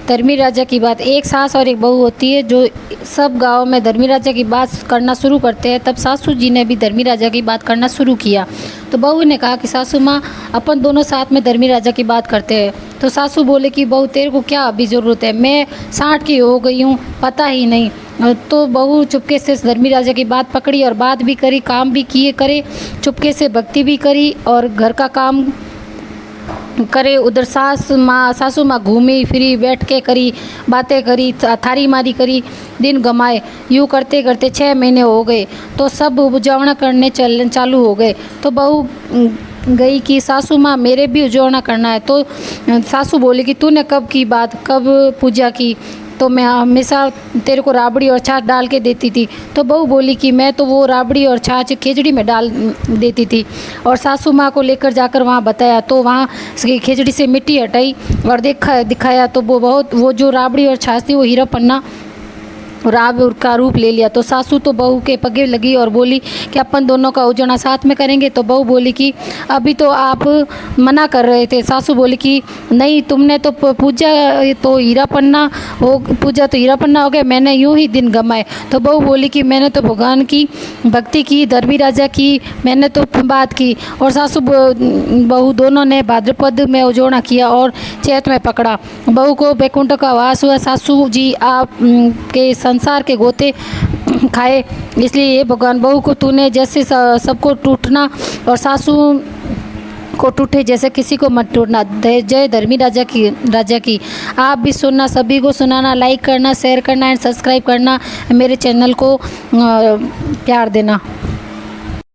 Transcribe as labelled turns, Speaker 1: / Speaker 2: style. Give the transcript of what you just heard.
Speaker 1: धर्मी राजा की बात। एक सास और एक बहू होती है जो सब गांव में धर्मी राजा की बात करना शुरू करते हैं। तब सासू जी ने भी धर्मी राजा की बात करना शुरू किया। तो बहू ने कहा कि सासू माँ, अपन दोनों साथ में धर्मी राजा की बात करते हैं। तो सासू बोले कि बहू तेरे को क्या अभी ज़रूरत है, मैं 60 की हो गई हूँ, पता ही नहीं। तो बहू चुपके से धर्मी राजा की बात पकड़ी और बात भी करी, काम भी किए करे, चुपके से भक्ति भी करी और घर का काम करे। उधर सासू माँ घूमी फिरी, बैठ के करी, बातें करी, थारी मारी करी, दिन गमाए। यूँ करते करते 6 महीने हो गए तो सब उजावना करने चालू हो गए। तो बहू गई कि सासू माँ मेरे भी उजावना करना है। तो सासू बोली कि तूने कब की बात, कब पूजा की? तो मैं हमेशा तेरे को राबड़ी और छाछ डाल के देती थी। तो बहू बोली कि मैं तो वो राबड़ी और छाछ खिचड़ी में डाल देती थी। और सासू माँ को लेकर जाकर वहाँ बताया तो वहाँ खिचड़ी से मिट्टी हटाई और दिखाया तो वो जो राबड़ी और छाछ थी वो हीरा पन्ना राब का रूप ले लिया। तो सासू तो बहू के पगे लगी और बोली कि अपन दोनों का उजावना साथ में करेंगे। तो बहू बोली कि अभी तो आप मना कर रहे थे। सासू बोली कि नहीं, तुमने तो पूजा तो हीरा पन्ना हो गया, मैंने यूं ही दिन गमाए। तो बहू बोली कि मैंने तो भगवान की भक्ति की, धर्मी राजा की मैंने तो बात की। और सासू बहू दोनों ने भाद्रपद में उजावना किया और चैत में पकड़ा। बहू को बैकुंठ का वास हुआ। सासू जी आप के संसार के गोते खाए, इसलिए ये भगवान बहू को तूने जैसे सबको टूटना और सासू को टूटे जैसे किसी को मत टूटना। जय धर्मी राजा की। आप भी सुनना, सभी को सुनाना, लाइक करना, शेयर करना एंड सब्सक्राइब करना, मेरे चैनल को प्यार देना।